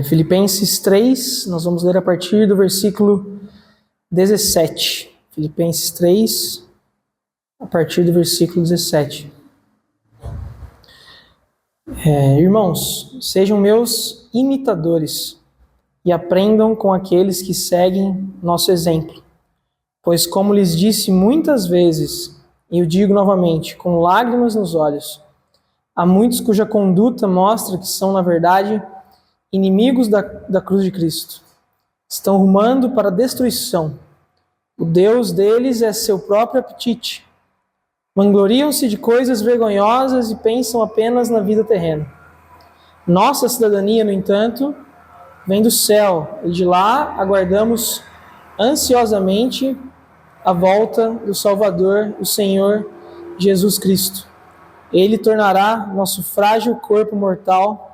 Filipenses 3, nós vamos ler a partir do versículo 17. Filipenses 3, a partir do versículo 17. Irmãos, sejam meus imitadores e aprendam com aqueles que seguem nosso exemplo. Pois, como lhes disse muitas vezes, e o digo novamente, com lágrimas nos olhos, há muitos cuja conduta mostra que são, na verdade, inimigos da cruz de Cristo. Estão rumando para a destruição. O Deus deles é seu próprio apetite. Vangloriam-se de coisas vergonhosas e pensam apenas na vida terrena. Nossa cidadania, no entanto, vem do céu, e de lá aguardamos ansiosamente a volta do Salvador, o Senhor Jesus Cristo. Ele tornará nosso frágil corpo mortal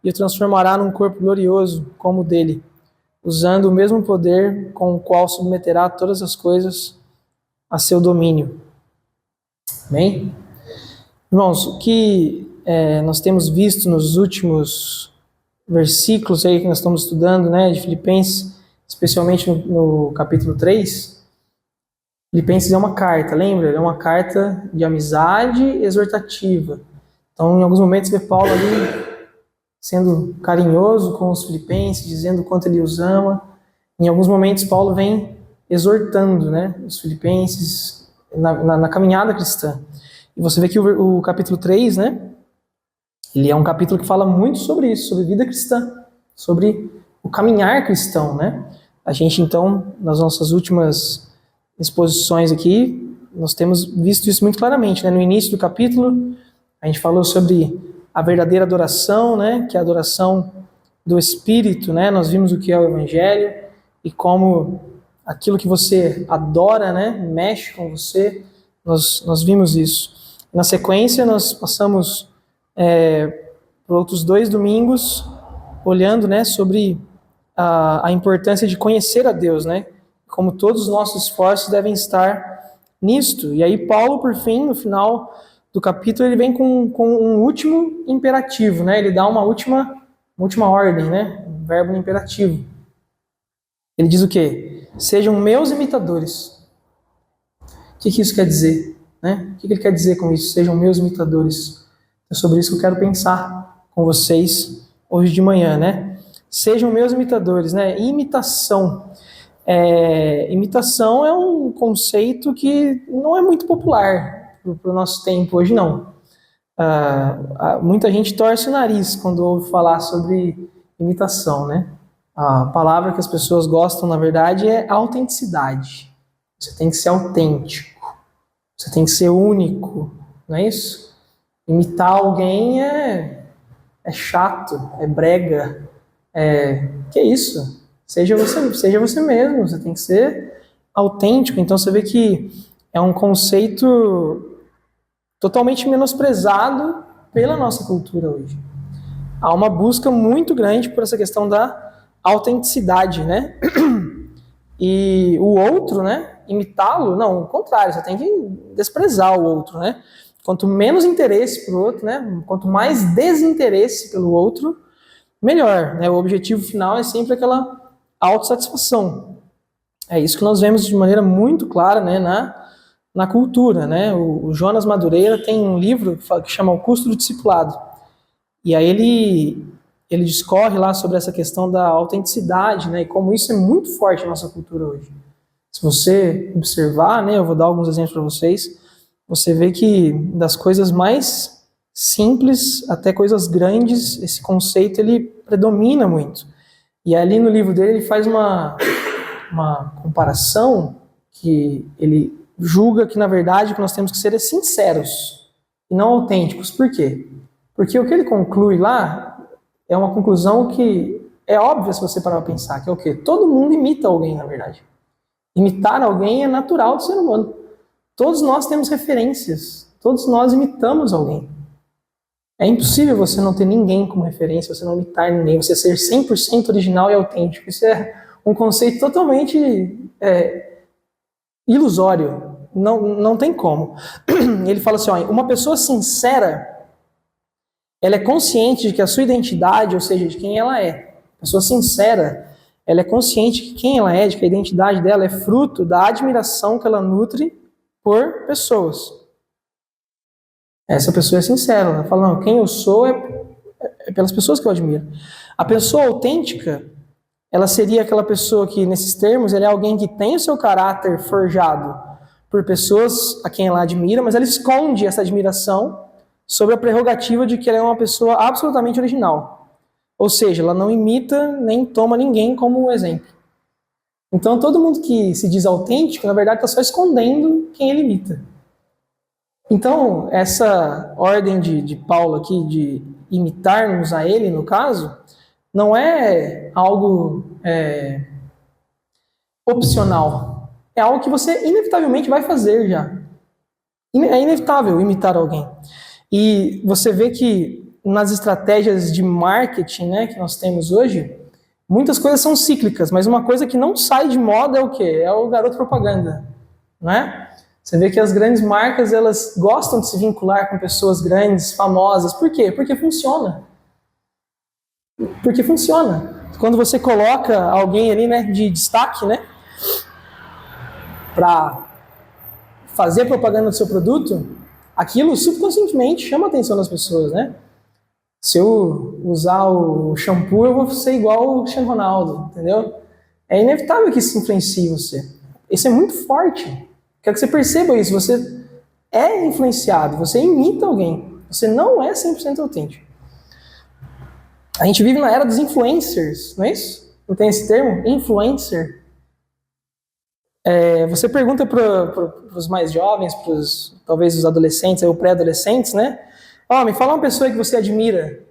e o transformará num corpo glorioso como o dele, usando o mesmo poder com o qual submeterá todas as coisas a seu domínio. Amém? Irmãos, o que nós temos visto nos últimos versículos aí que nós estamos estudando, né, de Filipenses, especialmente no capítulo 3, Filipenses é uma carta, lembra? É uma carta de amizade exortativa. Então, em alguns momentos, vê Paulo ali sendo carinhoso com os filipenses, dizendo o quanto ele os ama. Em alguns momentos, Paulo vem exortando, né, os filipenses na caminhada cristã. E você vê que o capítulo 3, né, ele é um capítulo que fala muito sobre isso, sobre vida cristã, sobre o caminhar cristão, né? A gente, então, nas nossas últimas exposições aqui, nós temos visto isso muito claramente, né? No início do capítulo, a gente falou sobre a verdadeira adoração, né? Que é a adoração do Espírito, né? Nós vimos o que é o Evangelho e como aquilo que você adora, né? Mexe com você. Nós vimos isso. Na sequência, nós passamos por outros 2 domingos olhando, né? Sobre a importância de conhecer a Deus, né? Como todos os nossos esforços devem estar nisto. E aí Paulo, por fim, no final do capítulo, ele vem com um último imperativo, né? Ele dá uma última ordem, né? Um verbo imperativo. Ele diz o quê? Sejam meus imitadores. O que isso quer dizer? Né? O que ele quer dizer com isso? Sejam meus imitadores. É sobre isso que eu quero pensar com vocês hoje de manhã, né? Sejam meus imitadores, né? Imitação. Imitação é um conceito que não é muito popular para o nosso tempo hoje, não. Muita gente torce o nariz quando ouve falar sobre imitação, né? A palavra que as pessoas gostam, na verdade, é autenticidade. Você tem que ser autêntico. Você tem que ser único, não é isso? Imitar alguém é chato, é brega, que é isso? Seja você mesmo, você tem que ser autêntico. Então você vê que é um conceito totalmente menosprezado pela nossa cultura hoje. Há uma busca muito grande por essa questão da autenticidade, né? E o outro, né? Imitá-lo, não, o contrário, você tem que desprezar o outro, né? Quanto menos interesse pro outro, né? Quanto mais desinteresse pelo outro, melhor, né? O objetivo final é sempre aquela autossatisfação. É isso que nós vemos de maneira muito clara, né, na cultura, né? O Jonas Madureira tem um livro que chama O Custo do Discipulado. E aí ele discorre lá sobre essa questão da autenticidade, né? E como isso é muito forte na nossa cultura hoje. Se você observar, né, eu vou dar alguns exemplos para vocês, você vê que das coisas mais simples até coisas grandes, esse conceito ele predomina muito. E ali no livro dele ele faz uma comparação que ele julga que, na verdade, o que nós temos que ser é sinceros e não autênticos. Por quê? Porque o que ele conclui lá é uma conclusão que é óbvia se você parar para pensar, que é o quê? Todo mundo imita alguém, na verdade. Imitar alguém é natural do ser humano. Todos nós temos referências. Todos nós imitamos alguém. É impossível você não ter ninguém como referência, você não imitar ninguém, você ser 100% original e autêntico. Isso é um conceito totalmente ilusório. Não tem como. Ele fala assim, ó, uma pessoa sincera, ela é consciente de que a sua identidade, ou seja, de quem ela é, pessoa sincera, ela é consciente de que quem ela é, de que a identidade dela é fruto da admiração que ela nutre por pessoas. Essa pessoa é sincera, ela fala, não, quem eu sou é pelas pessoas que eu admiro. A pessoa autêntica, ela seria aquela pessoa que, nesses termos, ela é alguém que tem o seu caráter forjado por pessoas a quem ela admira, mas ela esconde essa admiração sob a prerrogativa de que ela é uma pessoa absolutamente original. Ou seja, ela não imita nem toma ninguém como exemplo. Então, todo mundo que se diz autêntico, na verdade, está só escondendo quem ele imita. Então, essa ordem de Paulo aqui, de imitarmos a ele, no caso, não é algo opcional. É algo que você inevitavelmente vai fazer já. É inevitável imitar alguém. E você vê que nas estratégias de marketing, né, que nós temos hoje, muitas coisas são cíclicas, mas uma coisa que não sai de moda é o quê? É o garoto propaganda, né? Você vê que as grandes marcas, elas gostam de se vincular com pessoas grandes, famosas. Por quê? Porque funciona. Porque funciona. Quando você coloca alguém ali, né, de destaque, né, para fazer propaganda do seu produto, aquilo subconscientemente chama a atenção das pessoas, né? Se eu usar o shampoo, eu vou ser igual o Cristiano Ronaldo, entendeu? É inevitável que isso influencie você. Isso é muito forte. Quero que você perceba isso. Você é influenciado, você imita alguém. Você não é 100% autêntico. A gente vive na era dos influencers, não é isso? Não tem esse termo? Influencer. Você pergunta para os mais jovens, talvez os adolescentes, ou pré-adolescentes, né? Me fala uma pessoa que você admira.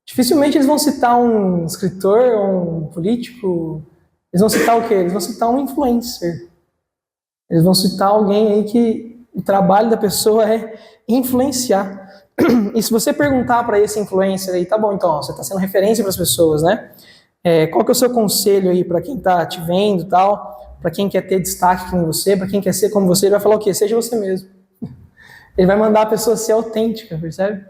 Dificilmente eles vão citar um escritor ou um político. Eles vão citar o quê? Eles vão citar um influencer. Eles vão citar alguém aí que o trabalho da pessoa é influenciar. E se você perguntar para esse influencer aí, tá bom, então, você está sendo referência para as pessoas, né? Qual que é o seu conselho aí para quem está te vendo e tal? Para quem quer ter destaque como você, para quem quer ser como você, ele vai falar o quê? Seja você mesmo. Ele vai mandar a pessoa ser autêntica, percebe?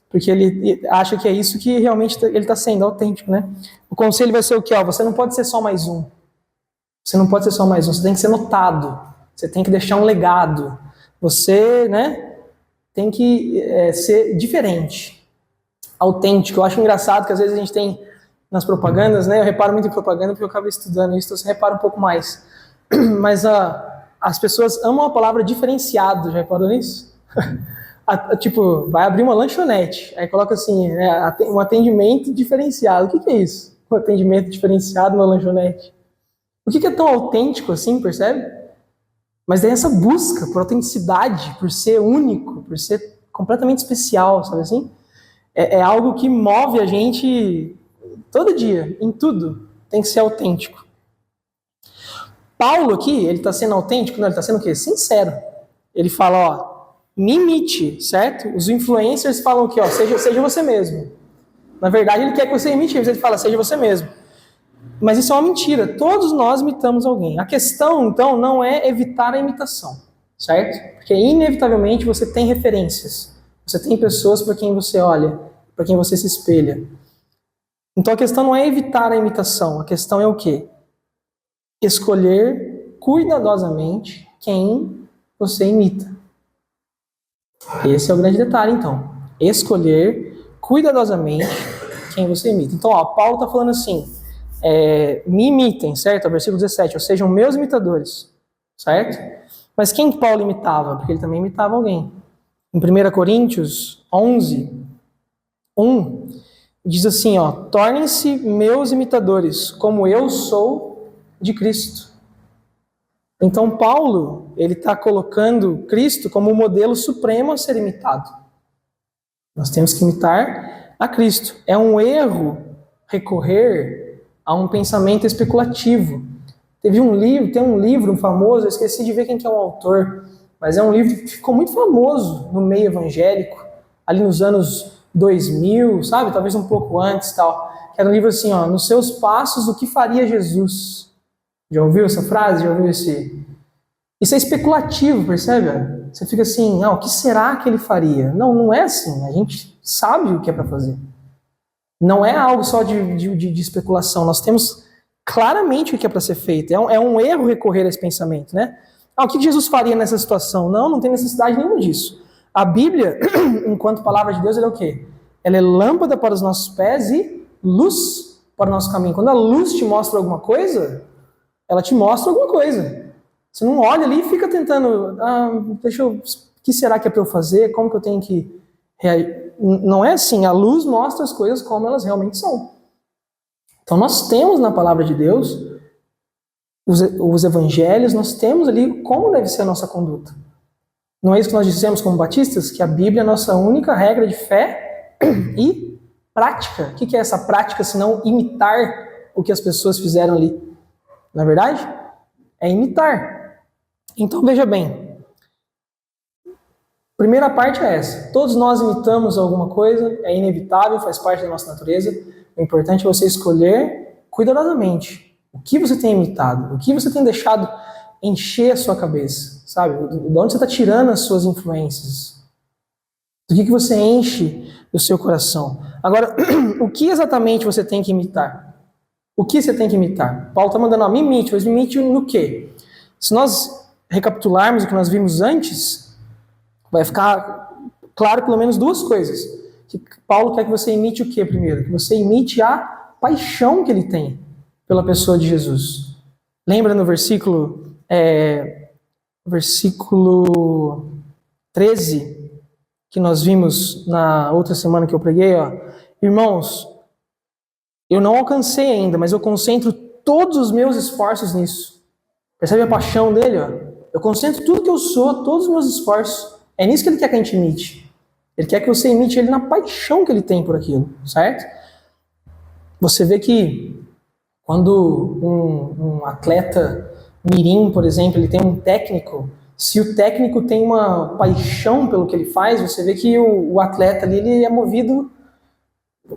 Porque ele acha que é isso que realmente ele está sendo, autêntico, né? O conselho vai ser o quê? Você não pode ser só mais um. Você não pode ser só mais um, você tem que ser notado. Você tem que deixar um legado. Você, né, tem que ser diferente, autêntico. Eu acho engraçado que às vezes a gente tem nas propagandas, né? Eu reparo muito em propaganda porque eu acabo estudando isso, então você repara um pouco mais. Mas as pessoas amam a palavra diferenciado, já reparou nisso? Tipo, vai abrir uma lanchonete, aí coloca assim, né, um atendimento diferenciado. O que é isso? Um atendimento diferenciado numa lanchonete. O que é tão autêntico assim, percebe? Mas tem essa busca por autenticidade, por ser único, por ser completamente especial, sabe assim? É algo que move a gente todo dia, em tudo. Tem que ser autêntico. Paulo aqui, ele está sendo autêntico? Não, ele está sendo o quê? Sincero. Ele fala, me imite, certo? Os influencers falam o quê? Seja você mesmo. Na verdade, ele quer que você imite, mas ele fala, seja você mesmo. Mas isso é uma mentira. Todos nós imitamos alguém. A questão, então, não é evitar a imitação, certo? Porque, inevitavelmente, você tem referências. Você tem pessoas para quem você olha, para quem você se espelha. Então, a questão não é evitar a imitação. A questão é o quê? Escolher cuidadosamente quem você imita. Esse é o grande detalhe, então. Escolher cuidadosamente quem você imita. Então, Paulo está falando assim, me imitem, certo? Versículo 17, ou sejam meus imitadores, certo? Mas quem Paulo imitava? Porque ele também imitava alguém. Em 1 Coríntios 11, 1, diz assim, tornem-se meus imitadores, como eu sou de Cristo. Então Paulo, ele está colocando Cristo como o modelo supremo a ser imitado. Nós temos que imitar a Cristo. É um erro recorrer a um pensamento especulativo. Tem um livro famoso, eu esqueci de ver quem que é o autor, mas é um livro que ficou muito famoso no meio evangélico, ali nos anos 2000, sabe? Talvez um pouco antes, tal. Que era um livro assim, nos seus passos, o que faria Jesus? Já ouviu essa frase? Já ouviu esse Isso é especulativo, percebe? Você fica assim, o que será que ele faria? Não, não é assim. A gente sabe o que é para fazer. Não é algo só de especulação. Nós temos claramente o que é para ser feito. É um erro recorrer a esse pensamento, né? O que Jesus faria nessa situação? Não, não tem necessidade nenhuma disso. A Bíblia, enquanto palavra de Deus, ela é o quê? Ela é lâmpada para os nossos pés e luz para o nosso caminho. Quando a luz te mostra alguma coisa, ela te mostra alguma coisa. Você não olha ali e fica tentando, o que será que é para eu fazer? Como que eu tenho que reagir? Não é assim, a luz mostra as coisas como elas realmente são. Então nós temos na palavra de Deus os evangelhos, nós temos ali como deve ser a nossa conduta. Não é isso que nós dissemos como batistas? Que a Bíblia é a nossa única regra de fé e prática. O que é essa prática senão imitar o que as pessoas fizeram ali? Não é verdade? É imitar. Então veja bem, primeira parte é essa. Todos nós imitamos alguma coisa, é inevitável, faz parte da nossa natureza. O importante é você escolher cuidadosamente o que você tem imitado, o que você tem deixado encher a sua cabeça, sabe? De onde você está tirando as suas influências? Do que você enche o seu coração? Agora, o que exatamente você tem que imitar? O que você tem que imitar? Paulo está mandando, me imite, mas me imite no quê? Se nós recapitularmos o que nós vimos antes, vai ficar claro pelo menos duas coisas. Que Paulo quer que você imite o quê primeiro? Que você imite a paixão que ele tem pela pessoa de Jesus. Lembra no versículo 13, que nós vimos na outra semana que eu preguei? Irmãos, eu não alcancei ainda, mas eu concentro todos os meus esforços nisso. Percebe a paixão dele? Eu concentro tudo que eu sou, todos os meus esforços. É nisso que ele quer que a gente imite. Ele quer que você imite ele na paixão que ele tem por aquilo, certo? Você vê que quando um atleta mirim, por exemplo, ele tem um técnico, se o técnico tem uma paixão pelo que ele faz, você vê que o atleta ali ele é movido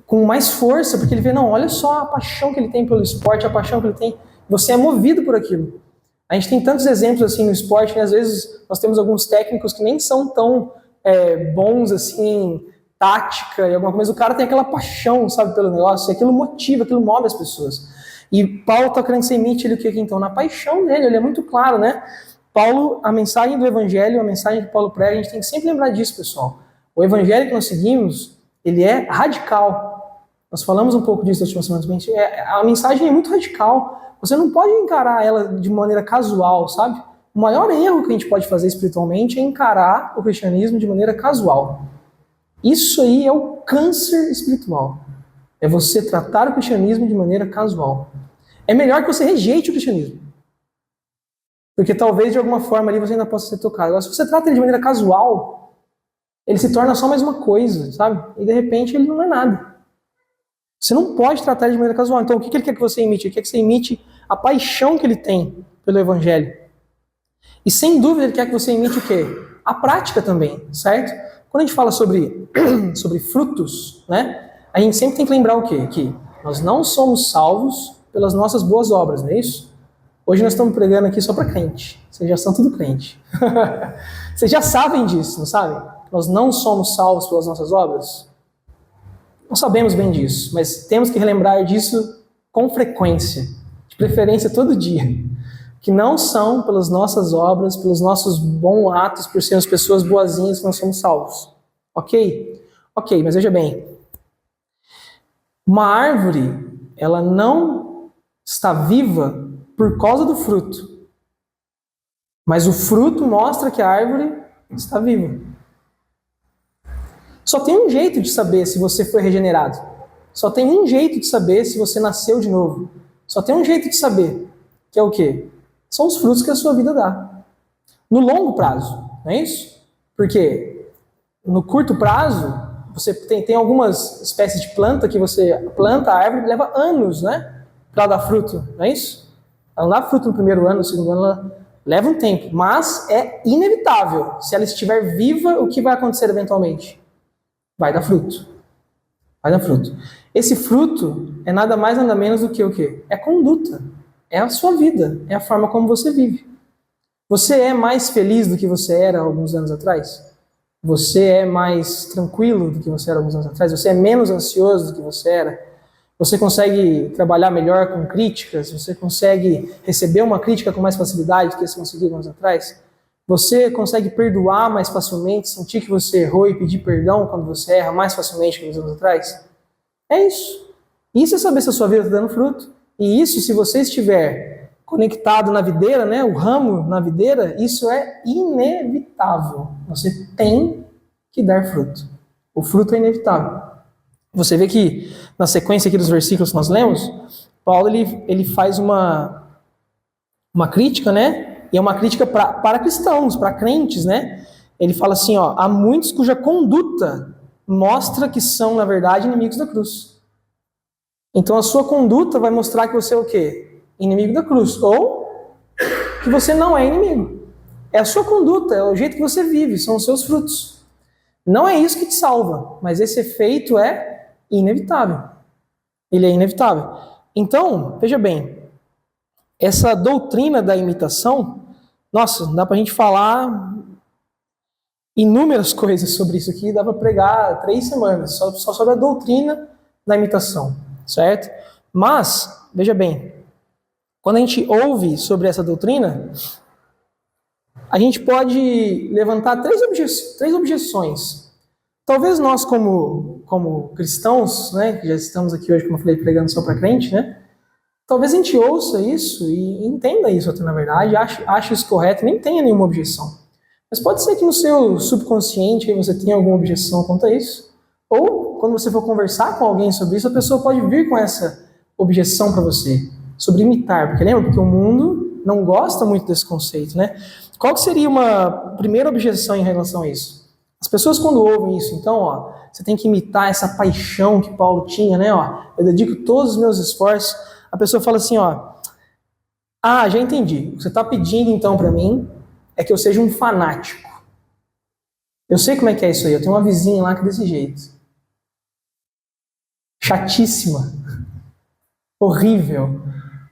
com mais força, porque ele vê, não, olha só a paixão que ele tem pelo esporte, a paixão que ele tem, você é movido por aquilo. A gente tem tantos exemplos assim no esporte, né? Às vezes nós temos alguns técnicos que nem são tão bons assim em tática e alguma coisa, mas o cara tem aquela paixão, sabe, pelo negócio, e aquilo motiva, aquilo move as pessoas. E Paulo está querendo que você imite ele o que aqui então? Na paixão dele, ele é muito claro, né? Paulo, a mensagem do evangelho, a mensagem que Paulo prega, a gente tem que sempre lembrar disso, pessoal. O evangelho que nós seguimos, ele é radical. Nós falamos um pouco disso nas últimas semanas, a mensagem é muito radical. Você não pode encarar ela de maneira casual, sabe? O maior erro que a gente pode fazer espiritualmente é encarar o cristianismo de maneira casual. Isso aí é o câncer espiritual. É você tratar o cristianismo de maneira casual. É melhor que você rejeite o cristianismo. Porque talvez de alguma forma ali você ainda possa ser tocado. Agora, se você trata ele de maneira casual, ele se torna só mais uma coisa, sabe? E de repente ele não é nada. Você não pode tratar ele de maneira casual. Então o que ele quer que você imite? Ele quer que você imite a paixão que ele tem pelo evangelho. E sem dúvida ele quer que você imite o quê? A prática também, certo? Quando a gente fala sobre frutos, né? A gente sempre tem que lembrar o quê? Que nós não somos salvos pelas nossas boas obras, não é isso? Hoje nós estamos pregando aqui só para crente. Vocês já são tudo crente. Vocês já sabem disso, não sabem? Nós não somos salvos pelas nossas obras. Nós sabemos bem disso, mas temos que relembrar disso com frequência, de preferência todo dia. Que não são pelas nossas obras, pelos nossos bons atos, por sermos pessoas boazinhas que nós somos salvos. Ok? Ok, mas veja bem. Uma árvore, ela não está viva por causa do fruto. Mas o fruto mostra que a árvore está viva. Só tem um jeito de saber se você foi regenerado. Só tem um jeito de saber se você nasceu de novo. Só tem um jeito de saber, que é o quê? São os frutos que a sua vida dá. No longo prazo, não é isso? Porque no curto prazo, você tem algumas espécies de planta que você planta a árvore e leva anos, né? Para dar fruto, não é isso? Ela não dá fruto no primeiro ano, no segundo ano, ela leva um tempo. Mas é inevitável. Se ela estiver viva, o que vai acontecer eventualmente? Vai dar fruto. Vai dar fruto. Esse fruto é nada mais, nada menos do que o quê? É conduta. É a sua vida. É a forma como você vive. Você é mais feliz do que você era alguns anos atrás? Você é mais tranquilo do que você era alguns anos atrás? Você é menos ansioso do que você era? Você consegue trabalhar melhor com críticas? Você consegue receber uma crítica com mais facilidade do que você conseguia anos atrás? Você consegue perdoar mais facilmente, sentir que você errou e pedir perdão quando você erra mais facilmente que uns anos atrás? É isso. Isso é saber se a sua vida está dando fruto. E isso, se você estiver conectado na videira, né, o ramo na videira, isso é inevitável. Você tem que dar fruto. O fruto é inevitável. Você vê que na sequência aqui dos versículos que nós lemos, Paulo ele faz uma crítica, né? E é uma crítica para cristãos, para crentes, né? Ele fala assim, ó, há muitos cuja conduta mostra que são, na verdade, inimigos da cruz. Então a sua conduta vai mostrar que você é o quê? Inimigo da cruz. Ou que você não é inimigo. É a sua conduta, é o jeito que você vive, são os seus frutos. Não é isso que te salva, mas esse efeito é inevitável. Ele é inevitável. Então, veja bem, essa doutrina da imitação, nossa, dá pra gente falar inúmeras coisas sobre isso aqui, dá para pregar 3 semanas, só sobre a doutrina da imitação, certo? Mas, veja bem, quando a gente ouve sobre essa doutrina, a gente pode levantar três objeções. Talvez nós, como cristãos, né, que já estamos aqui hoje, como eu falei, pregando só para crente, né? Talvez a gente ouça isso e entenda isso até na verdade, ache isso correto, nem tenha nenhuma objeção. Mas pode ser que no seu subconsciente você tenha alguma objeção quanto a isso. Ou, quando você for conversar com alguém sobre isso, a pessoa pode vir com essa objeção para você, sobre imitar. Porque lembra? Porque o mundo não gosta muito desse conceito, né? Qual que seria uma primeira objeção em relação a isso? As pessoas quando ouvem isso, então, ó, você tem que imitar essa paixão que Paulo tinha, né? Ó, eu dedico todos os meus esforços. A pessoa fala assim, ó, já entendi. O que você está pedindo então para mim é que eu seja um fanático. Eu sei como é que é isso aí. Eu tenho uma vizinha lá que é desse jeito. Chatíssima. Horrível.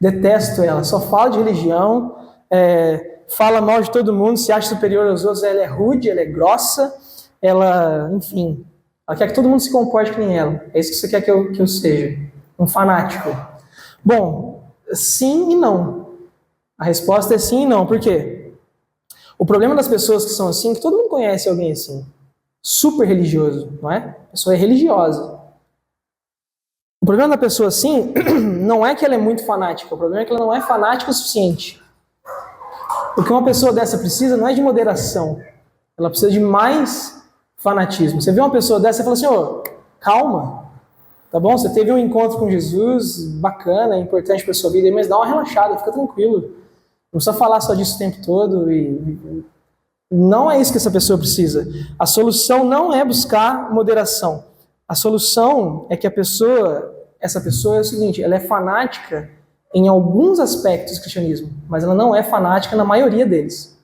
Detesto ela. Só fala de religião, fala mal de todo mundo, se acha superior aos outros. Ela é rude, ela é grossa, ela, enfim, ela quer que todo mundo se comporte que nem ela. É isso que você quer que eu seja. Um fanático. Bom, sim e não. A resposta é sim e não. Por quê? O problema das pessoas que são assim, que todo mundo conhece alguém assim, super religioso, não é? A pessoa é religiosa. O problema da pessoa assim, não é que ela é muito fanática, o problema é que ela não é fanática o suficiente. O que uma pessoa dessa precisa não é de moderação, ela precisa de mais fanatismo. Você vê uma pessoa dessa e fala assim, calma, tá bom? Você teve um encontro com Jesus, bacana, é importante para a sua vida, mas dá uma relaxada, fica tranquilo. Não precisa falar só disso o tempo todo. Não é isso que essa pessoa precisa. A solução não é buscar moderação. A solução é que essa pessoa é o seguinte, ela é fanática em alguns aspectos do cristianismo, mas ela não é fanática na maioria deles.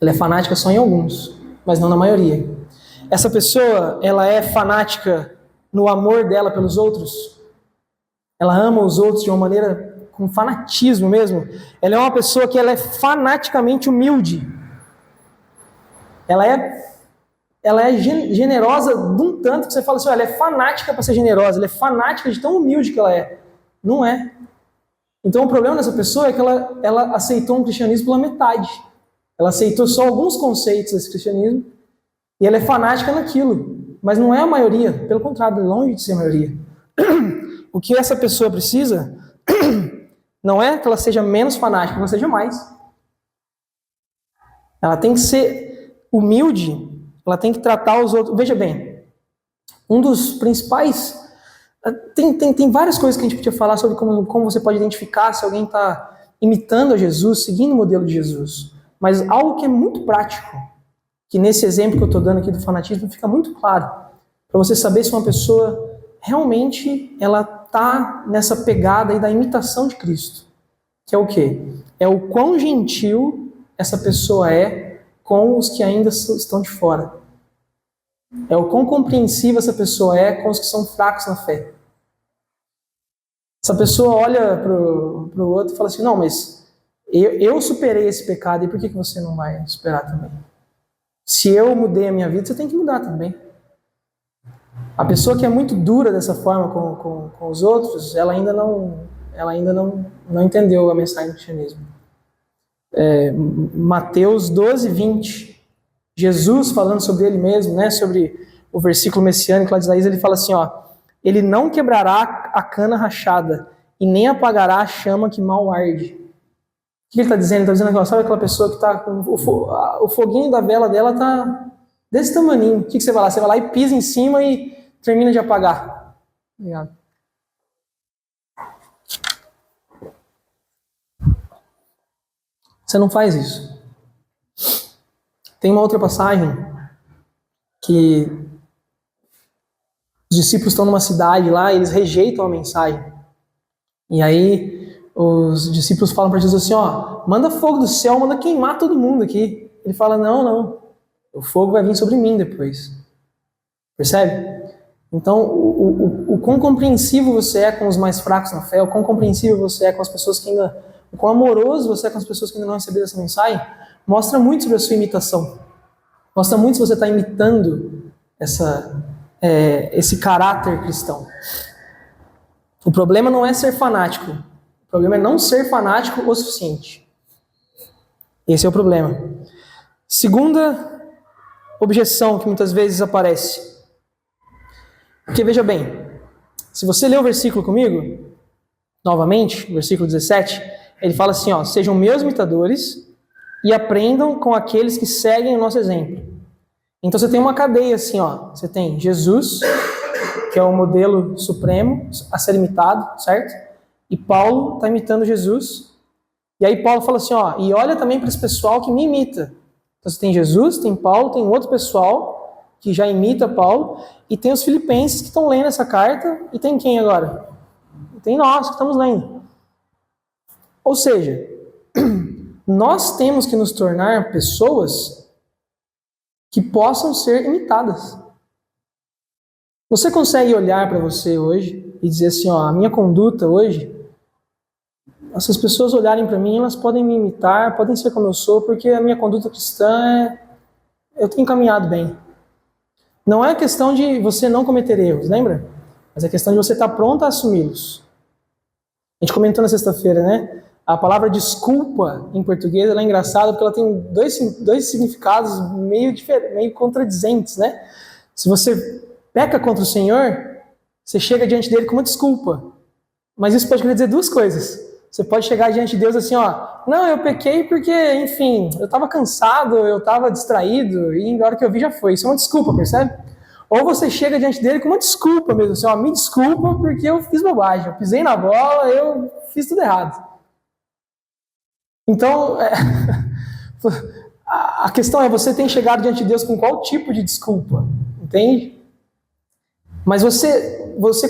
Ela é fanática só em alguns, mas não na maioria. Essa pessoa, ela é fanática no amor dela pelos outros. Ela ama os outros de uma maneira com fanatismo mesmo. Ela é uma pessoa que ela é fanaticamente humilde. Ela é generosa de um tanto que você fala assim, ela é fanática para ser generosa, ela é fanática de tão humilde que ela é. Não é. Então o problema dessa pessoa é que ela aceitou um cristianismo pela metade. Ela aceitou só alguns conceitos desse cristianismo e ela é fanática naquilo. Mas não é a maioria, pelo contrário, longe de ser a maioria. O que essa pessoa precisa não é que ela seja menos fanática, que ela seja mais. Ela tem que ser humilde, ela tem que tratar os outros. Veja bem, um dos principais... Tem várias coisas que a gente podia falar sobre como você pode identificar se alguém está imitando a Jesus, seguindo o modelo de Jesus. Mas algo que é muito prático, que nesse exemplo que eu estou dando aqui do fanatismo fica muito claro, para você saber se uma pessoa realmente ela está nessa pegada aí da imitação de Cristo. Que é o quê? É o quão gentil essa pessoa é com os que ainda estão de fora. É o quão compreensiva essa pessoa é com os que são fracos na fé. Essa pessoa olha para o outro e fala assim, não, mas Eu superei esse pecado, e por que você não vai superar também? Se eu mudei a minha vida, você tem que mudar também. A pessoa que é muito dura dessa forma com os outros, ela ainda não entendeu a mensagem do cristianismo. Mateus 12, 20. Jesus falando sobre ele mesmo, né, sobre o versículo messiânico lá de Isaías, ele fala assim, ele não quebrará a cana rachada e nem apagará a chama que mal arde. O que ele está dizendo? Ele está dizendo que, sabe aquela pessoa que está com o foguinho da vela dela está desse tamaninho. O que você vai lá? Você vai lá e pisa em cima e termina de apagar. Obrigado. Você não faz isso. Tem uma outra passagem que os discípulos estão numa cidade lá e eles rejeitam a mensagem. E aí os discípulos falam para Jesus assim, manda fogo do céu, manda queimar todo mundo aqui. Ele fala, não, o fogo vai vir sobre mim depois. Percebe? Então, o quão compreensivo você é com os mais fracos na fé, o quão compreensivo você é com as pessoas que ainda... O quão amoroso você é com as pessoas que ainda não receberam essa mensagem, mostra muito sobre a sua imitação. Mostra muito se você está imitando esse caráter cristão. O problema não é ser fanático. O problema é não ser fanático o suficiente. Esse é o problema. Segunda objeção que muitas vezes aparece. Porque veja bem, se você ler o versículo comigo, novamente, o versículo 17, ele fala assim, sejam meus imitadores e aprendam com aqueles que seguem o nosso exemplo. Então você tem uma cadeia assim, você tem Jesus, que é o modelo supremo a ser imitado, certo? E Paulo está imitando Jesus. E aí Paulo fala assim, e olha também para esse pessoal que me imita. Então você tem Jesus, tem Paulo, tem outro pessoal que já imita Paulo, e tem os filipenses que estão lendo essa carta, e tem quem agora? Tem nós que estamos lendo. Ou seja, nós temos que nos tornar pessoas que possam ser imitadas. Você consegue olhar para você hoje e dizer assim, a minha conduta hoje, essas pessoas olharem para mim, elas podem me imitar, podem ser como eu sou, porque a minha conduta cristã eu tenho caminhado bem. Não é questão de você não cometer erros, lembra? Mas é questão de você estar pronto a assumi-los. A gente comentou na sexta-feira, né? A palavra desculpa em português ela é engraçada porque ela tem dois significados meio contradizentes, né? Se você peca contra o Senhor, você chega diante dele com uma desculpa. Mas isso pode querer dizer duas coisas. Você pode chegar diante de Deus assim, não, eu pequei porque, enfim, eu estava cansado, eu estava distraído, e na hora que eu vi já foi. Isso é uma desculpa, percebe? Ou você chega diante dele com uma desculpa mesmo, assim, me desculpa porque eu fiz bobagem, eu pisei na bola, eu fiz tudo errado. Então, a questão é, você tem chegado diante de Deus com qual tipo de desculpa, entende? Mas você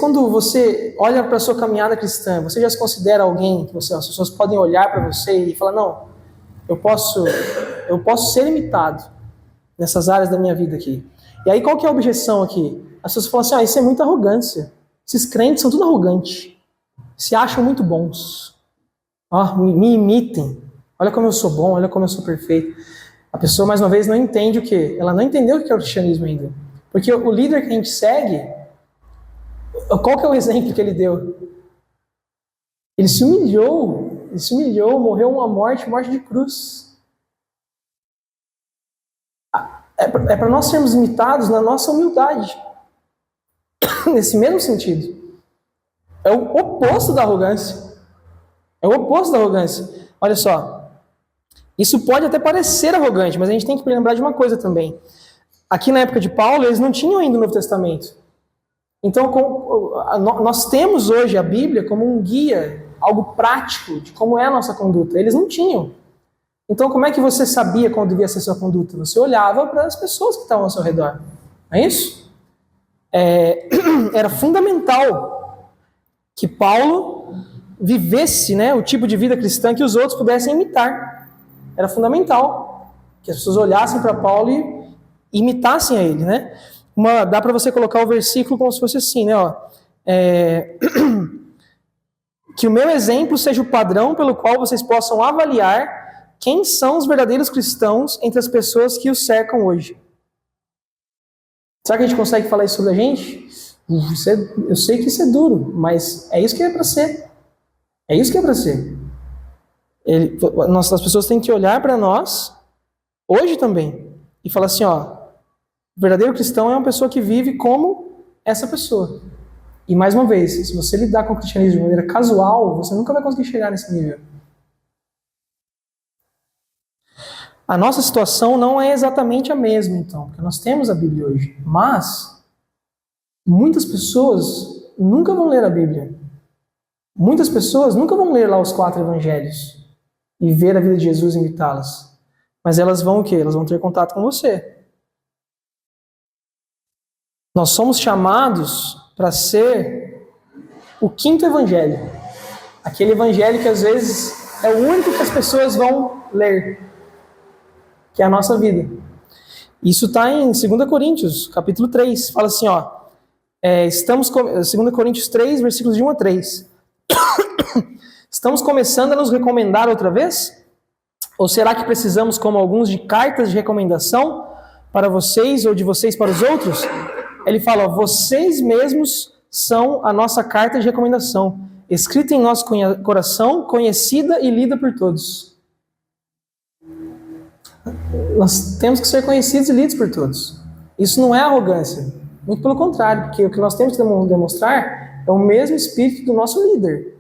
quando você olha para a sua caminhada cristã, você já se considera alguém que as pessoas podem olhar para você e falar, não, eu posso ser imitado nessas áreas da minha vida aqui. E aí qual que é a objeção aqui? As pessoas falam assim, isso é muita arrogância. Esses crentes são tudo arrogantes. Se acham muito bons. Me imitem. Olha como eu sou bom, olha como eu sou perfeito. A pessoa, mais uma vez, não entende o quê? Ela não entendeu o que é o cristianismo ainda. Porque o líder que a gente segue, qual que é o exemplo que ele deu? Ele se humilhou, morreu uma morte de cruz. É para nós sermos imitados na nossa humildade. Nesse mesmo sentido. É o oposto da arrogância. É o oposto da arrogância. Olha só. Isso pode até parecer arrogante, mas a gente tem que lembrar de uma coisa também. Aqui na época de Paulo, eles não tinham ainda o Novo Testamento. Então, nós temos hoje a Bíblia como um guia, algo prático de como é a nossa conduta. Eles não tinham. Então, como é que você sabia qual devia ser a sua conduta? Você olhava para as pessoas que estavam ao seu redor. Não é isso? Era fundamental que Paulo vivesse, né, o tipo de vida cristã que os outros pudessem imitar. Era fundamental que as pessoas olhassem para Paulo e imitassem a ele, né? Dá para você colocar o versículo como se fosse assim, né? Que o meu exemplo seja o padrão pelo qual vocês possam avaliar quem são os verdadeiros cristãos entre as pessoas que os cercam hoje. Será que a gente consegue falar isso sobre a gente? Eu sei que isso é duro, mas é isso que é para ser. É isso que é para ser. As pessoas têm que olhar para nós, hoje também, e falar assim, ó, o verdadeiro cristão é uma pessoa que vive como essa pessoa. E mais uma vez, se você lidar com o cristianismo de maneira casual, você nunca vai conseguir chegar nesse nível. A nossa situação não é exatamente a mesma, então, porque nós temos a Bíblia hoje. Mas muitas pessoas nunca vão ler a Bíblia. Muitas pessoas nunca vão ler lá os 4 evangelhos e ver a vida de Jesus e imitá-las. Mas elas vão o quê? Elas vão ter contato com você. Nós somos chamados para ser o 5º evangelho. Aquele evangelho que às vezes é o único que as pessoas vão ler, que é a nossa vida. Isso está em 2 Coríntios, capítulo 3. Fala assim, ó, 2 Coríntios 3, versículos de 1 a 3. Estamos começando a nos recomendar outra vez? Ou será que precisamos, como alguns, de cartas de recomendação para vocês ou de vocês para os outros? Ele fala, ó, vocês mesmos são a nossa carta de recomendação, escrita em nosso coração, conhecida e lida por todos. Nós temos que ser conhecidos e lidos por todos. Isso não é arrogância, muito pelo contrário, porque o que nós temos que demonstrar é o mesmo espírito do nosso líder.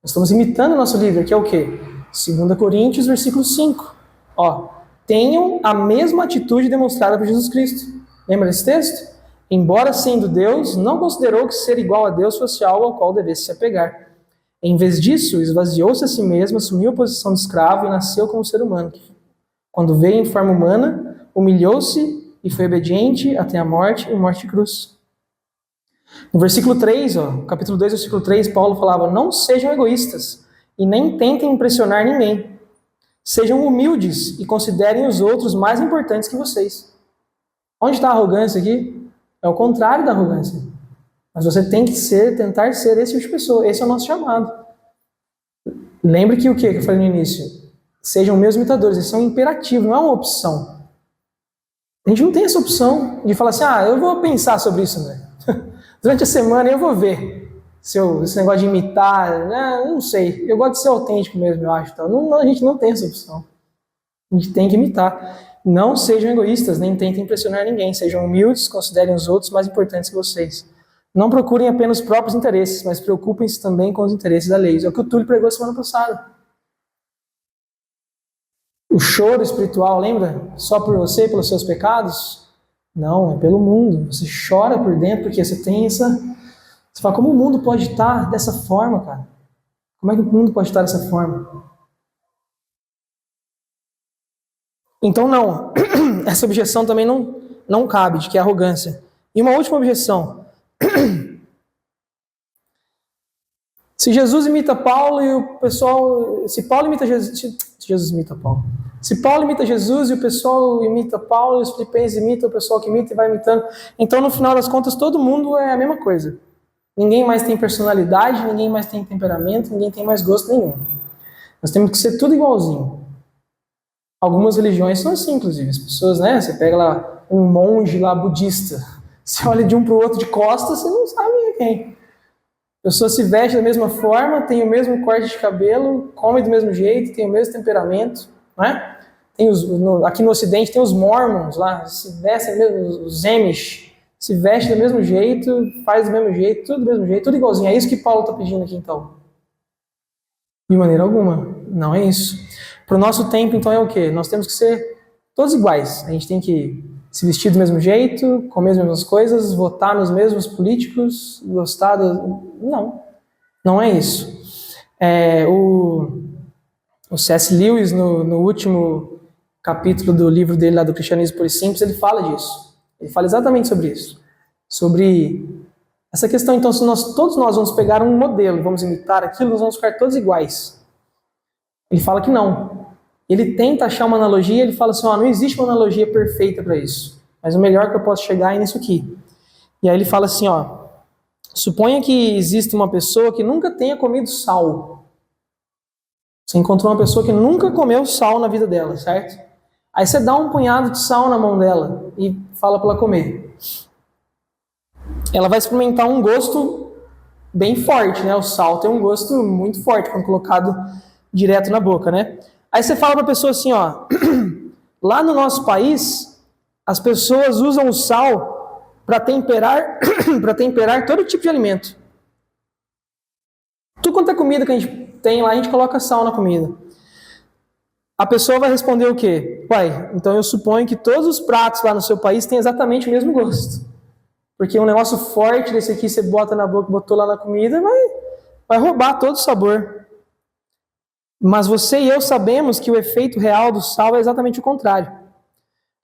Nós estamos imitando o nosso líder, que é o quê? 2 Coríntios, versículo 5. Ó, tenham a mesma atitude demonstrada por Jesus Cristo. Lembra desse texto? Embora sendo Deus, não considerou que ser igual a Deus fosse algo ao qual devesse se apegar. Em vez disso, esvaziou-se a si mesmo, assumiu a posição de escravo e nasceu como ser humano. Quando veio em forma humana, humilhou-se e foi obediente até a morte e morte de cruz. No versículo 3, capítulo 2, versículo 3, Paulo falava, não sejam egoístas e nem tentem impressionar ninguém. Sejam humildes e considerem os outros mais importantes que vocês. Onde está a arrogância aqui? É o contrário da arrogância. Mas você tem que tentar ser esse tipo de pessoa. Esse é o nosso chamado. Lembre que o que eu falei no início? Sejam meus imitadores. Isso é um imperativo, não é uma opção. A gente não tem essa opção de falar assim, eu vou pensar sobre isso, André. Durante a semana eu vou ver esse negócio de imitar, não sei. Eu gosto de ser autêntico mesmo, eu acho. Então, a gente não tem essa opção. A gente tem que imitar. Não sejam egoístas, nem tentem impressionar ninguém. Sejam humildes, considerem os outros mais importantes que vocês. Não procurem apenas os próprios interesses, mas preocupem-se também com os interesses alheios. É o que o Túlio pregou semana passada. O choro espiritual, lembra? Só por você e pelos seus pecados? Não, é pelo mundo. Você chora por dentro porque você tem essa... Você fala, como o mundo pode estar dessa forma, cara? Como é que o mundo pode estar dessa forma? Então, não. Essa objeção também não cabe, de que é arrogância. E uma última objeção. Se Jesus imita Paulo e o pessoal... Se Paulo imita Jesus... Se Jesus imita Paulo. Se Paulo imita Jesus e o pessoal imita Paulo, e os filipenses imitam o pessoal que imita e vai imitando. Então, no final das contas, todo mundo é a mesma coisa. Ninguém mais tem personalidade, ninguém mais tem temperamento, ninguém tem mais gosto nenhum. Nós temos que ser tudo igualzinho. Algumas religiões são assim, inclusive. As pessoas, você pega lá um monge lá budista, você olha de um para o outro de costas, você não sabe quem. A pessoa se veste da mesma forma, tem o mesmo corte de cabelo, come do mesmo jeito, tem o mesmo temperamento, né? Aqui no Ocidente tem os Mormons lá, se vestem mesmo, os Amish, se vestem do mesmo jeito, faz do mesmo jeito, tudo do mesmo jeito, tudo igualzinho. É isso que Paulo está pedindo aqui, então. De maneira alguma, não é isso. Para o nosso tempo, então, é o quê? Nós temos que ser todos iguais. A gente tem que se vestir do mesmo jeito, comer as mesmas coisas, votar nos mesmos políticos, gostar do... Não é isso. O C.S. Lewis, no último capítulo do livro dele, lá do Cristianismo Puro e Simples, ele fala disso. Ele fala exatamente sobre isso. Sobre essa questão, então, se todos nós vamos pegar um modelo, vamos imitar aquilo, nós vamos ficar todos iguais. Ele fala que não. Ele tenta achar uma analogia, ele fala assim, não existe uma analogia perfeita para isso. Mas o melhor que eu posso chegar é nisso aqui. E aí ele fala assim, Suponha que existe uma pessoa que nunca tenha comido sal. Você encontrou uma pessoa que nunca comeu sal na vida dela, certo? Aí você dá um punhado de sal na mão dela e fala para ela comer. Ela vai experimentar um gosto bem forte, né? O sal tem um gosto muito forte quando colocado direto na boca, né? Aí você fala para a pessoa assim, ó, lá no nosso país, as pessoas usam o sal para temperar, para temperar todo tipo de alimento. Tudo quanto é comida que a gente tem lá, a gente coloca sal na comida. A pessoa vai responder o quê? Uai, então eu suponho que todos os pratos lá no seu país têm exatamente o mesmo gosto. Porque um negócio forte desse aqui, você bota na boca, botou lá na comida, vai roubar todo o sabor. Mas você e eu sabemos que o efeito real do sal é exatamente o contrário.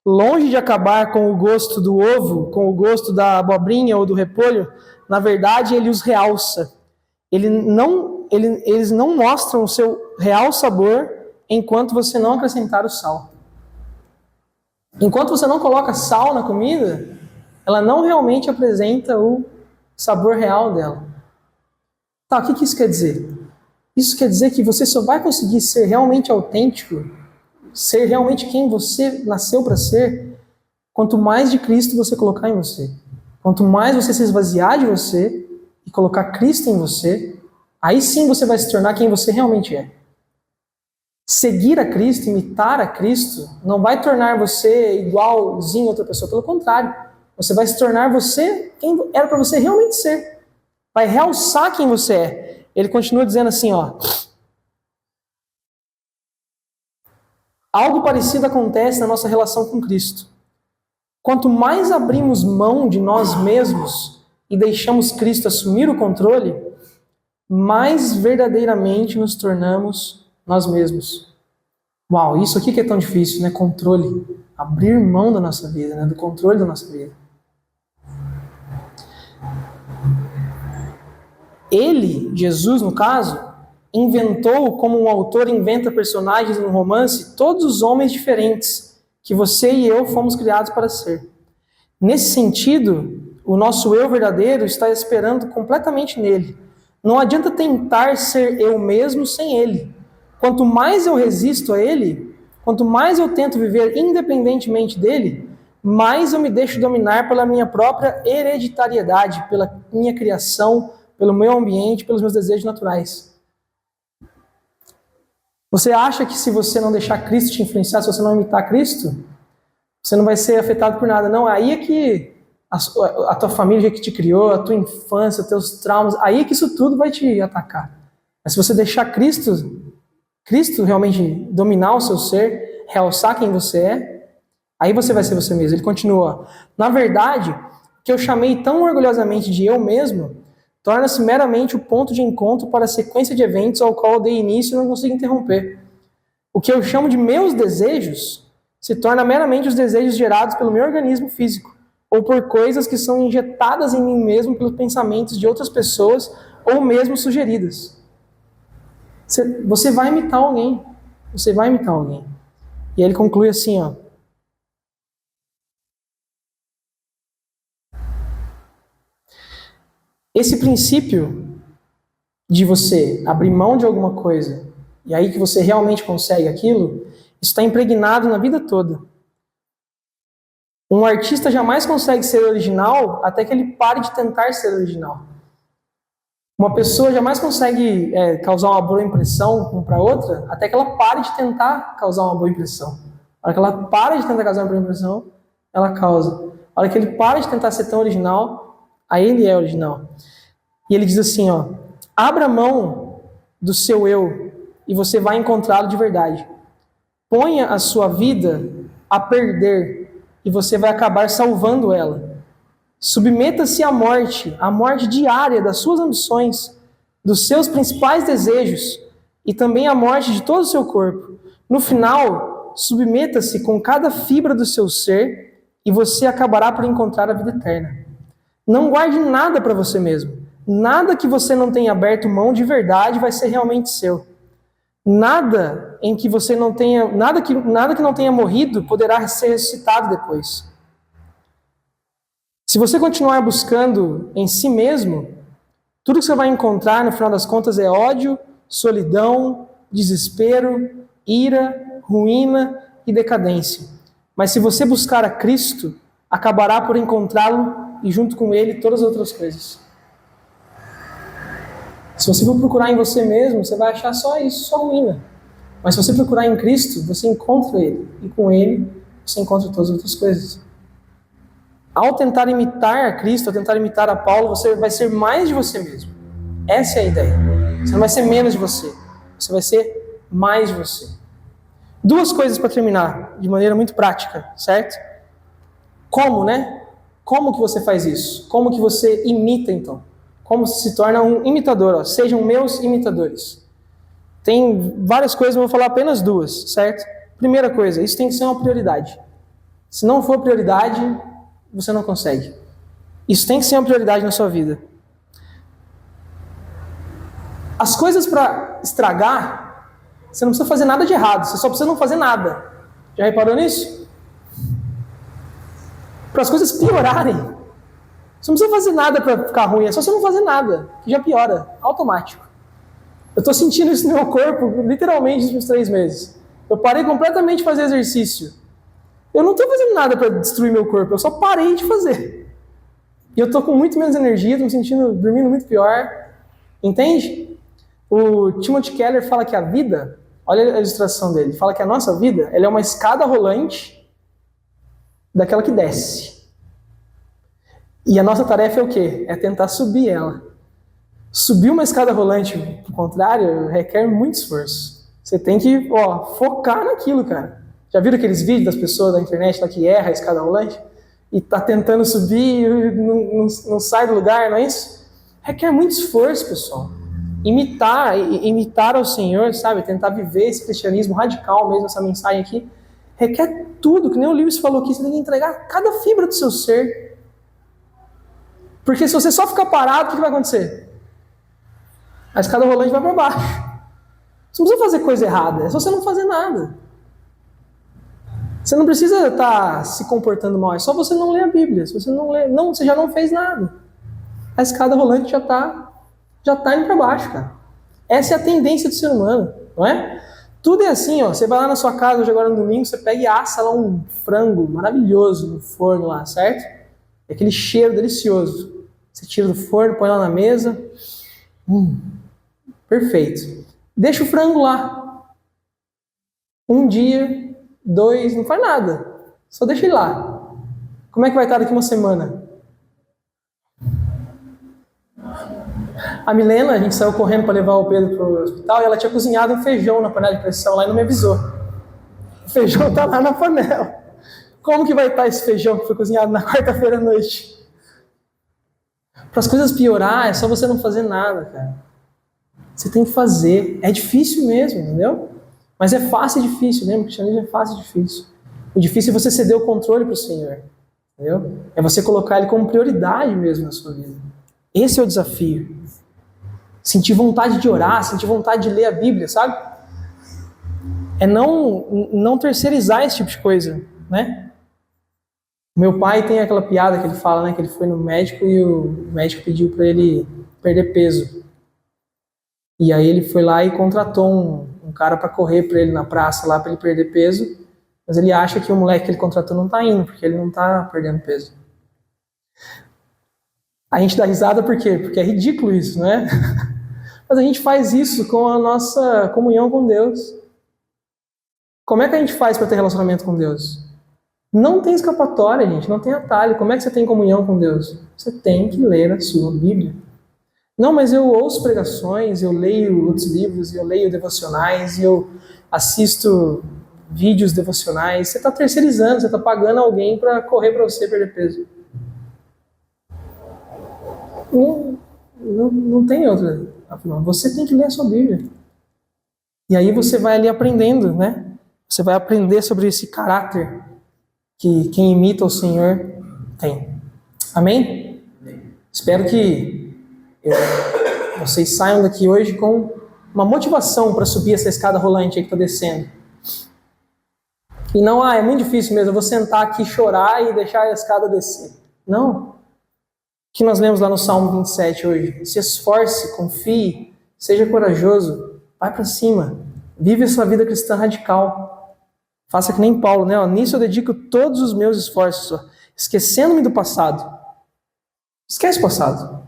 Longe de acabar com o gosto do ovo, com o gosto da abobrinha ou do repolho, na verdade ele os realça. Eles não mostram o seu real sabor enquanto você não acrescentar o sal. Enquanto você não coloca sal na comida, ela não realmente apresenta o sabor real dela. Tá, o que isso quer dizer? Isso quer dizer que você só vai conseguir ser realmente autêntico, ser realmente quem você nasceu para ser, quanto mais de Cristo você colocar em você. Quanto mais você se esvaziar de você e colocar Cristo em você, aí sim você vai se tornar quem você realmente é. Seguir a Cristo, imitar a Cristo, não vai tornar você igualzinho a outra pessoa. Pelo contrário, você vai se tornar você quem era para você realmente ser. Vai realçar quem você é. Ele continua dizendo assim, ó. Algo parecido acontece na nossa relação com Cristo. Quanto mais abrimos mão de nós mesmos e deixamos Cristo assumir o controle, mais verdadeiramente nos tornamos nós mesmos. Uau, isso aqui que é tão difícil, né? Controle. Abrir mão da nossa vida, né? Do controle da nossa vida. Ele, Jesus no caso, inventou, como um autor inventa personagens no romance, todos os homens diferentes que você e eu fomos criados para ser. Nesse sentido, o nosso eu verdadeiro está esperando completamente nele. Não adianta tentar ser eu mesmo sem ele. Quanto mais eu resisto a ele, quanto mais eu tento viver independentemente dele, mais eu me deixo dominar pela minha própria hereditariedade, pela minha criação, pelo meu ambiente, pelos meus desejos naturais. Você acha que se você não deixar Cristo te influenciar, se você não imitar Cristo, você não vai ser afetado por nada? Não, aí é que a tua família que te criou, a tua infância, os teus traumas, aí é que isso tudo vai te atacar. Mas se você deixar Cristo realmente dominar o seu ser, realçar quem você é, aí você vai ser você mesmo. Ele continua, na verdade, que eu chamei tão orgulhosamente de eu mesmo, torna-se meramente o ponto de encontro para a sequência de eventos ao qual eu dei início e não consigo interromper. O que eu chamo de meus desejos se torna meramente os desejos gerados pelo meu organismo físico, ou por coisas que são injetadas em mim mesmo pelos pensamentos de outras pessoas, ou mesmo sugeridas. Você vai imitar alguém. Você vai imitar alguém. E aí ele conclui assim, ó. Esse princípio de você abrir mão de alguma coisa e aí que você realmente consegue aquilo, está impregnado na vida toda. Um artista jamais consegue ser original até que ele pare de tentar ser original. Uma pessoa jamais consegue causar uma boa impressão para outra até que ela pare de tentar causar uma boa impressão. A hora que ela para de tentar causar uma boa impressão, ela causa. A hora que ele para de tentar ser tão original, aí ele é original. E ele diz assim, ó, abra mão do seu eu e você vai encontrá-lo de verdade. Ponha a sua vida a perder e você vai acabar salvando ela. Submeta-se à morte diária das suas ambições, dos seus principais desejos e também à morte de todo o seu corpo. No final, submeta-se com cada fibra do seu ser e você acabará por encontrar a vida eterna. Não guarde nada para você mesmo. Nada que você não tenha aberto mão de verdade vai ser realmente seu. Nada em que você não tenha, nada que não tenha morrido poderá ser ressuscitado depois. Se você continuar buscando em si mesmo, Tudo que você vai encontrar, no final das contas, é ódio, solidão, desespero, ira, ruína e decadência. Mas se você buscar a Cristo, acabará por encontrá-lo e junto com ele todas as outras coisas. Se você for procurar em você mesmo, você vai achar só isso, só ruína. Mas se você procurar em Cristo, você encontra ele. E com ele, você encontra todas as outras coisas. Ao tentar imitar a Cristo, ao tentar imitar a Paulo, você vai ser mais de você mesmo. Essa é a ideia. Você não vai ser menos de você. Você vai ser mais de você. Duas coisas para terminar, de maneira muito prática, certo? Como, né? Como que você faz isso? Como que você imita, então? Como se torna um imitador? Ó. Sejam meus imitadores. Tem várias coisas, eu vou falar apenas duas, certo? Primeira coisa, isso tem que ser uma prioridade. Se não for prioridade, você não consegue. Isso tem que ser uma prioridade na sua vida. As coisas para estragar, você não precisa fazer nada de errado, você só precisa não fazer nada. Já reparou nisso? Para as coisas piorarem, você não precisa fazer nada para ficar ruim, é só você não fazer nada, que já piora, automático. Eu estou sentindo isso no meu corpo, literalmente, nos últimos 3 meses. Eu parei completamente de fazer exercício. Eu não estou fazendo nada para destruir meu corpo, eu só parei de fazer. E eu estou com muito menos energia, estou me sentindo, dormindo muito pior. Entende? O Timothy Keller fala que a vida, olha a ilustração dele, fala que a nossa vida ela é uma escada rolante daquela que desce. E a nossa tarefa é o quê? É tentar subir ela. Subir uma escada rolante, por contrário, requer muito esforço. Você tem que focar naquilo, cara. Já viram aqueles vídeos das pessoas da internet lá que erra a escada rolante? E tá tentando subir e não sai do lugar, não é isso? Requer muito esforço, pessoal. Imitar ao Senhor, sabe? Tentar viver esse cristianismo radical mesmo, essa mensagem aqui, requer tudo, que nem o Lewis falou aqui, você tem que entregar cada fibra do seu ser. Porque se você só ficar parado, o que vai acontecer? A escada rolante vai para baixo. Você não precisa fazer coisa errada, é só você não fazer nada. Você não precisa estar se comportando mal, é só você não ler a Bíblia. Se você não ler, você já não fez nada. A escada rolante já está indo para baixo, cara. Essa é a tendência do ser humano, não é? Tudo é assim, ó. Você vai lá na sua casa hoje agora no domingo, você pega e assa lá um frango maravilhoso no forno lá, certo? É aquele cheiro delicioso. Você tira do forno, põe lá na mesa. Perfeito. Deixa o frango lá. 1 dia, 2, não faz nada. Só deixa ele lá. Como é que vai estar daqui uma semana? A Milena, a gente saiu correndo para levar o Pedro para o hospital e ela tinha cozinhado um feijão na panela de pressão lá e não me avisou. O feijão está lá na panela. Como que vai estar esse feijão que foi cozinhado na quarta-feira à noite? Para as coisas piorar, é só você não fazer nada, cara. Você tem que fazer. É difícil mesmo, entendeu? Mas é fácil e difícil, lembra? O cristianismo é fácil e difícil. O difícil é você ceder o controle para o Senhor, entendeu? É você colocar Ele como prioridade mesmo na sua vida. Esse é o desafio. Sentir vontade de orar, sentir vontade de ler a Bíblia, sabe? É não terceirizar esse tipo de coisa, né? Meu pai tem aquela piada que ele fala, né? Que ele foi no médico e o médico pediu para ele perder peso. E aí ele foi lá e contratou um cara para correr para ele na praça lá para ele perder peso. Mas ele acha que o moleque que ele contratou não tá indo, porque ele não tá perdendo peso. A gente dá risada por quê? Porque é ridículo isso, não é? Mas a gente faz isso com a nossa comunhão com Deus. Como é que a gente faz para ter relacionamento com Deus? Não tem escapatória, gente, não tem atalho. Como é que você tem comunhão com Deus? Você tem que ler a sua Bíblia. Não, mas eu ouço pregações, eu leio outros livros, eu leio devocionais, eu assisto vídeos devocionais. Você está terceirizando, você está pagando alguém para correr para você perder peso. Não tem outra. Você tem que ler a sua Bíblia. E aí você vai ali aprendendo, né? Você vai aprender sobre esse caráter que quem imita o Senhor tem. Amém? Espero que vocês saiam daqui hoje com uma motivação para subir essa escada rolante aí que está descendo. E não, é muito difícil mesmo, eu vou sentar aqui, chorar e deixar a escada descer. Não. que nós lemos lá no Salmo 27 hoje. Se esforce, confie, seja corajoso, vai para cima, vive a sua vida cristã radical. Faça que nem Paulo, né? Nisso eu dedico todos os meus esforços, esquecendo-me do passado. Esquece o passado.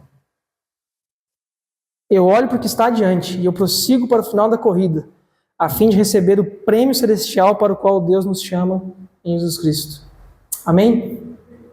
Eu olho para o que está adiante e eu prossigo para o final da corrida, a fim de receber o prêmio celestial para o qual Deus nos chama em Jesus Cristo. Amém?